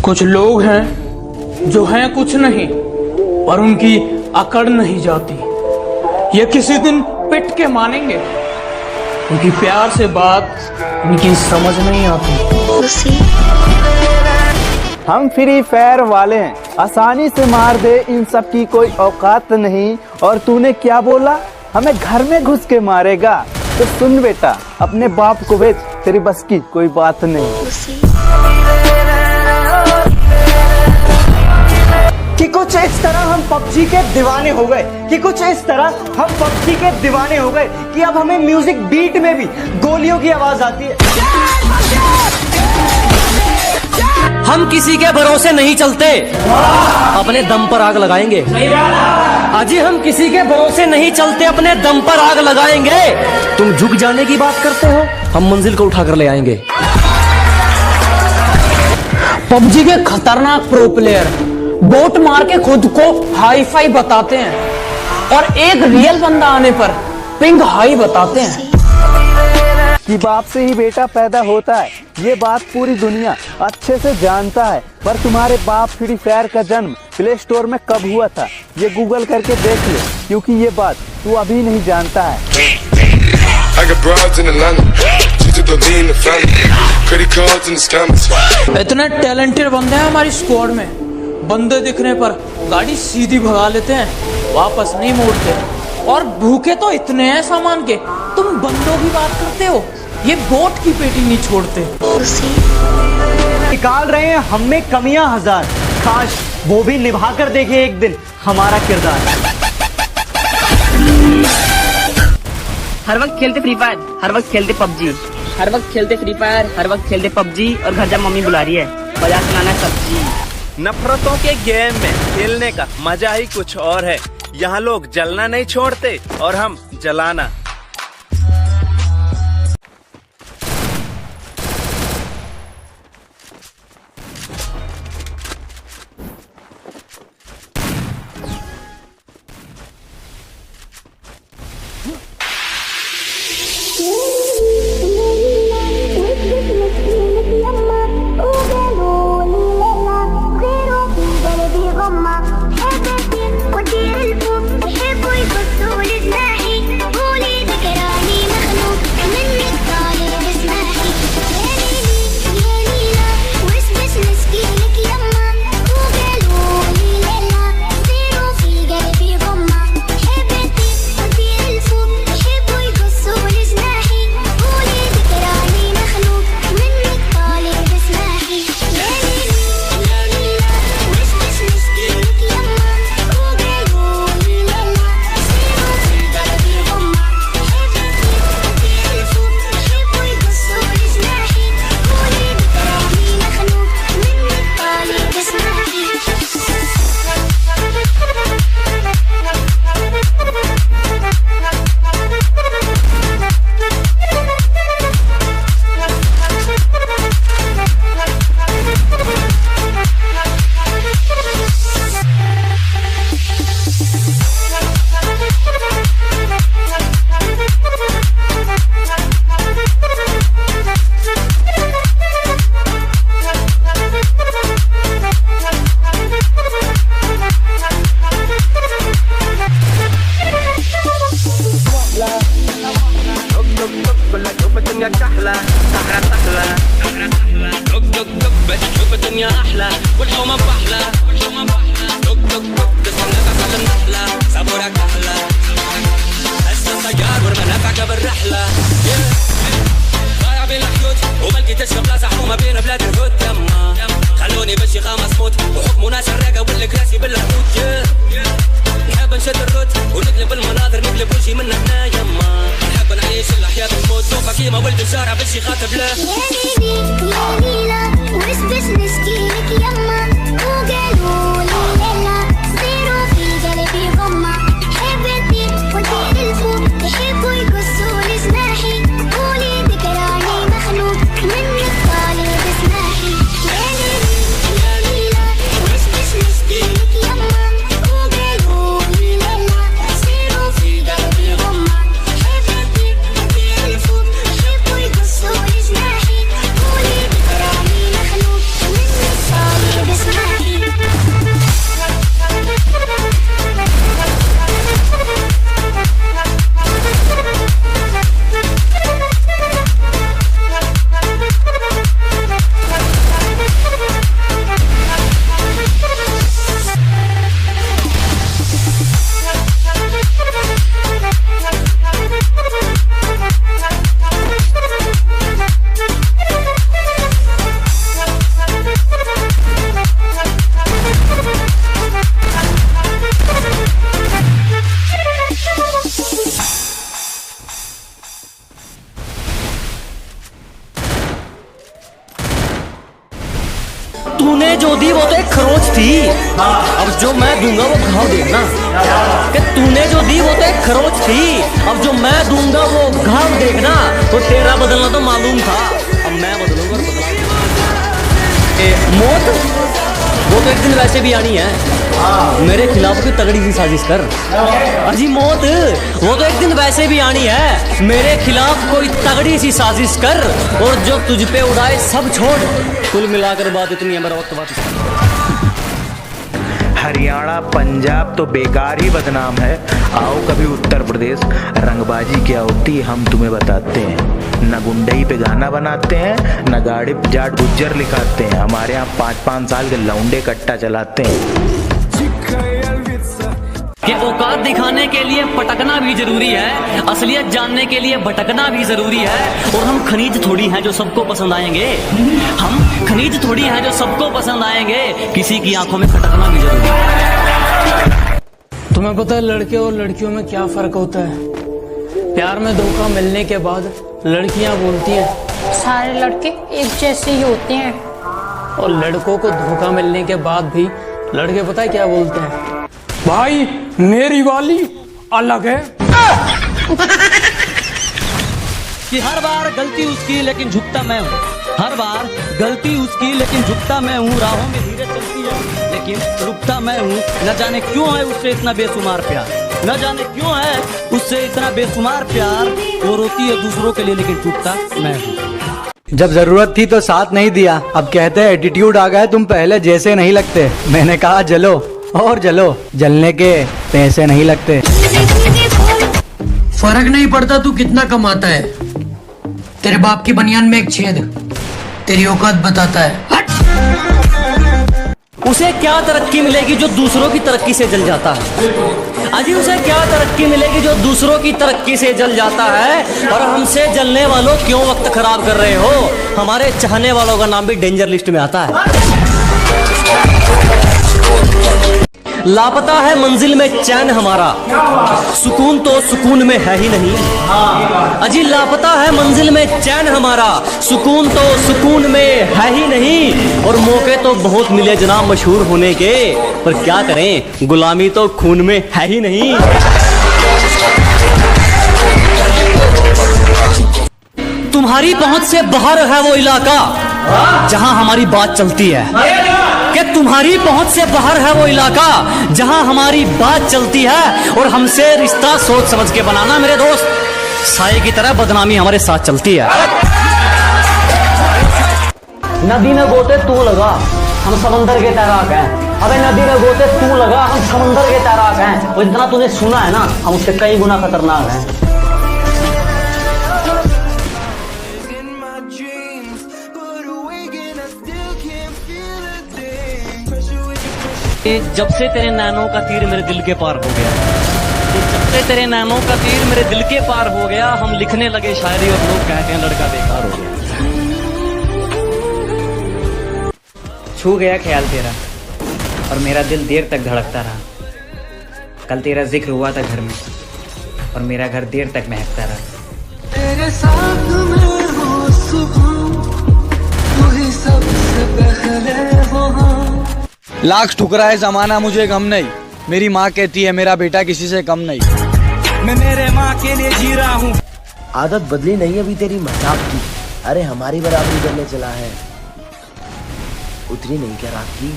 कुछ लोग हैं जो हैं कुछ नहीं और उनकी अकड़ नहीं जाती। ये किसी दिन पिट के मानेंगे, उनकी प्यार से बात उनकी समझ नहीं आती। हम फ्री फायर वाले हैं, आसानी से मार दे इन सब की कोई औकात नहीं। और तूने क्या बोला, हमें घर में घुस के मारेगा? तो सुन बेटा, अपने बाप को बेच, तेरी बस की कोई बात नहीं। कि कुछ इस तरह हम पबजी के दीवाने हो गए, कि कुछ इस तरह हम पबजी के दीवाने हो गए कि अब हमें म्यूजिक बीट में भी गोलियों की आवाज आती है। हम किसी के भरोसे नहीं चलते, अपने दम पर आग लगाएंगे। अजी हम किसी के भरोसे नहीं चलते, अपने दम पर आग लगाएंगे। तुम झुक जाने की बात करते हो, हम मंजिल को उठाकर ले आएंगे। पबजी के खतरनाक प्रो प्लेयर बोट मार के खुद को हाई फाई बताते हैं और एक रियल बंदा आने पर पिंग हाई बताते हैं। कि बाप से ही बेटा पैदा होता है, ये बात पूरी दुनिया अच्छे से जानता है। पर तुम्हारे बाप फ्री फायर का जन्म प्ले स्टोर में कब हुआ था, ये गूगल करके देख ले, क्योंकि ये बात तू अभी नहीं जानता है। इतने टैलेंटेड बंदे हैं हमारी स्क्वाड में, बंदे दिखने पर गाड़ी सीधी भगा लेते हैं, वापस नहीं मोड़ते। और भूखे तो इतने हैं सामान के, तुम बंदों की बात करते हो, ये बोट की पेटी नहीं छोड़ते। निकाल रहे हैं हम में कमियां हजार, काश वो भी निभा कर देखे एक दिन हमारा किरदार। हर वक्त खेलते फ्री फायर, हर वक्त खेलते पबजी, हर वक्त खेलते फ्री फायर, हर वक्त खेलते पबजी। और घर जब मम्मी बुला रही है, बाजार से लाना है सब्जी। नफरतों के गेम में खेलने का मजा ही कुछ और है। यहाँ लोग जलना नहीं छोड़ते और हम जलाना। तूने जो दी वो तो एक खरोच थी, अब जो मैं दूंगा वो घाव देखना। कि तूने जो दी वो तो एक खरोच थी, अब जो मैं दूंगा वो घाव देखना। तो तेरा बदलना तो मालूम था, अब मैं बदलूंगा और बदला। मौत वो तो एक दिन वैसे भी आनी है, मेरे खिलाफ कोई तगड़ी सी साजिश कर। अजी मौत वो तो एक दिन वैसे भी आनी है, मेरे खिलाफ कोई तगड़ी सी साजिश कर, और जो तुझ पे उड़ाए सब छोड़। कुल मिलाकर बात इतनी है, मेरा वक्त बात। हरियाणा पंजाब तो बेकार ही बदनाम है। आओ कभी उत्तर प्रदेश, रंगबाजी क्या होती है हम तुम्हें बताते हैं। न गुंडई पे गाना बनाते हैं, न गाड़ी पे जाट गुज्जर लिखाते हैं। हमारे यहाँ 5-5 साल के लौंडे कट्टा चलाते हैं। कि औकात दिखाने के लिए पटकना भी जरूरी है, असलियत जानने के लिए भटकना भी जरूरी है। और हम खनीज थोड़ी हैं जो सबको पसंद आएंगे, हम खनीज थोड़ी हैं जो सबको पसंद आएंगे। किसी की आंखों में खटकना भी जरूरी है। तुम्हें पता है लड़के और लड़कियों में क्या फर्क होता है? प्यार में धोखा मिलने के बाद लड़कियां बोलती हैं सारे लड़के एक जैसे ही होते हैं, और लड़कों को धोखा मिलने के बाद भी लड़के पता है क्या बोलते हैं? भाई मेरी वाली अलग है। कि हर बार गलती उसकी लेकिन झुकता मैं हूँ, हर बार गलती उसकी लेकिन झुकता मैं हूँ। राहों में धीरे चलती है लेकिन रुकता मैं हूँ। न जाने क्यों है उससे इतना बेशुमार प्यार, न जाने क्यों है उससे इतना बेशुमार प्यार। वो रोती है दूसरों के लिए लेकिन टूटता मैं हूँ। जब जरूरत थी तो साथ नहीं दिया, अब कहते हैं एटीट्यूड आ गया, तुम पहले जैसे नहीं लगते। मैंने कहा जलो और जलो, जलने के पैसे नहीं लगते। फर्क नहीं पड़ता तू कितना कमाता है, तेरे बाप की बनियान में एक छेद तेरी औकात बताता है। उसे क्या तरक्की मिलेगी जो दूसरों की तरक्की से जल जाता है? अजी उसे क्या तरक्की मिलेगी जो दूसरों की तरक्की से जल जाता है? और हमसे जलने वालों क्यों वक्त खराब कर रहे हो? हमारे चाहने वालों का नाम भी डेंजर लिस्ट में आता है। लापता है मंजिल में चैन हमारा, सुकून तो सुकून में है ही नहीं। अजी लापता है मंजिल में चैन हमारा, सुकून तो सुकून में है ही नहीं। और मौके तो बहुत मिले जनाब मशहूर होने के, पर क्या करें गुलामी तो खून में है ही नहीं। तुम्हारी पहुंच से बाहर है वो इलाका जहां हमारी बात चलती है, कि तुम्हारी पहुंच से बाहर है वो इलाका जहां हमारी बात चलती है। और हमसे रिश्ता सोच समझ के बनाना मेरे दोस्त, साए की तरह बदनामी हमारे साथ चलती है। नदी में गोते तू लगा, हम समंदर के तैराक हैं। अबे नदी में गोते तू लगा, हम समंदर के तैराक हैं। और जितना तूने सुना है ना, हम उससे कई गुना खतरनाक हैं। जब से तेरे नैनों का तीर मेरे दिल के पार हो गया, जब से तेरे नैनों का तीर मेरे दिल के पार हो गया, हम लिखने लगे शायरी और लोग कहते हैं लड़का बेकार हो गया। छू गया ख्याल तेरा और मेरा दिल देर तक धड़कता रहा। कल तेरा जिक्र हुआ था घर में और मेरा घर देर तक महकता रहा। तेरे साथ में हो सुकून, तू ही सबसे पहले वहाँ। लाख ठुकराए जमाना मुझे गम नहीं, मेरी माँ कहती है मेरा बेटा किसी से कम नहीं। मैं मेरे माँ के लिए जी रहा हूँ। आदत बदली नहीं अभी तेरी मजाक की, अरे हमारी बराबरी करने चला है, उतरी नहीं क्या रात की।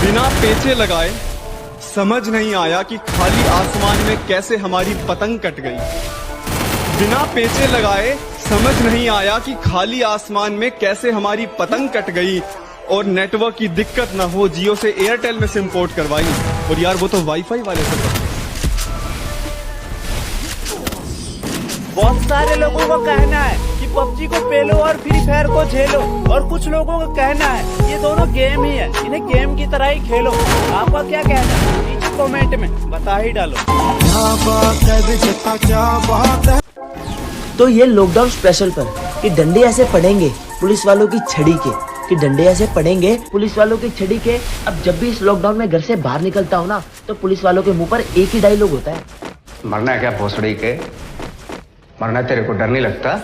बिना पेचे लगाए समझ नहीं आया कि खाली आसमान में कैसे हमारी पतंग कट गई। बिना पेचे लगाए समझ नहीं आया कि खाली आसमान में कैसे हमारी पतंग कट गई। और नेटवर्क की दिक्कत ना हो, जियो से एयरटेल में सिम पोर्ट करवाई, और यार वो तो वाईफाई वाले से। बहुत सारे लोगों को कहना है कि पबजी को पेलो और फ्री फायर को झेलो, और कुछ लोगों को कहना है ये दोनों गेम ही है, इन्हें गेम की तरह ही खेलो। आपका क्या कहना है? नीचे कमेंट में बता ही डालो। तो ये लॉकडाउन स्पेशल पर कि डंडे ऐसे पड़ेंगे पुलिस वालों की छड़ी के, कि डंडे ऐसे पड़ेंगे पुलिस वालों की छड़ी के। अब जब भी इस लॉकडाउन में घर से बाहर निकलता हूँ ना, तो पुलिस वालों के मुंह पर एक ही डायलॉग होता है, मरना है क्या भोसड़ी के, मरना तेरे को डर नहीं लगता?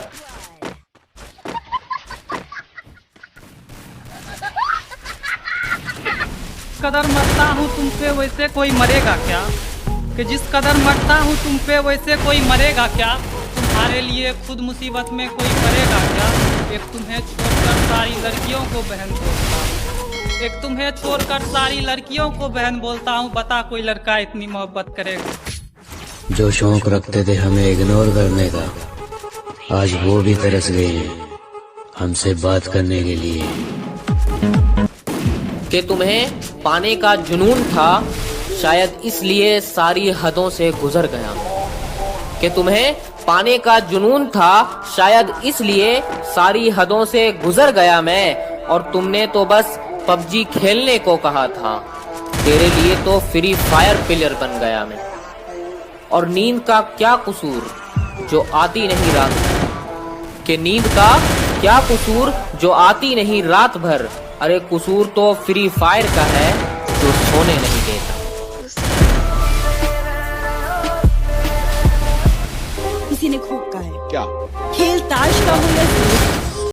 कदर मरता हूँ तुम पे वैसे कोई मरेगा क्या? कि जिस कदर मरता हूँ तुम पे वैसे कोई मरेगा क्या? तुम्हारे लिए खुद मुसीबत में कोई मरेगा क्या? एक तुम्हें छोड़कर सारी लड़कियों को बहन बोलता हूँ, एक तुम्हें छोड़कर सारी लड़कियों को बहन बोलता हूँ। बता कोई लड़का इतनी मोहब्बत करेगा? जो शौक रखते थे हमें इग्नोर करने का, आज वो भी तरस गए हैं हमसे बात करने के लिए। कि तुम्हें पाने का जुनून था, शायद इसलिए सारी हदों से गुजर गया। कि तुम्हें पाने का जुनून था, शायद इसलिए सारी हदों से गुजर गया मैं। और तुमने तो बस पबजी खेलने को कहा था, तेरे लिए तो फ्री फायर प्लेयर बन गया मैं। और नींद का क्या कसूर जो आती नहीं रात भर? कि नींद का क्या कसूर जो आती नहीं रात भर? अरे कसूर तो फ्री फायर का है जो सोने नहीं देता। किसी ने खूब कहा है क्या? खेल ताश का हो या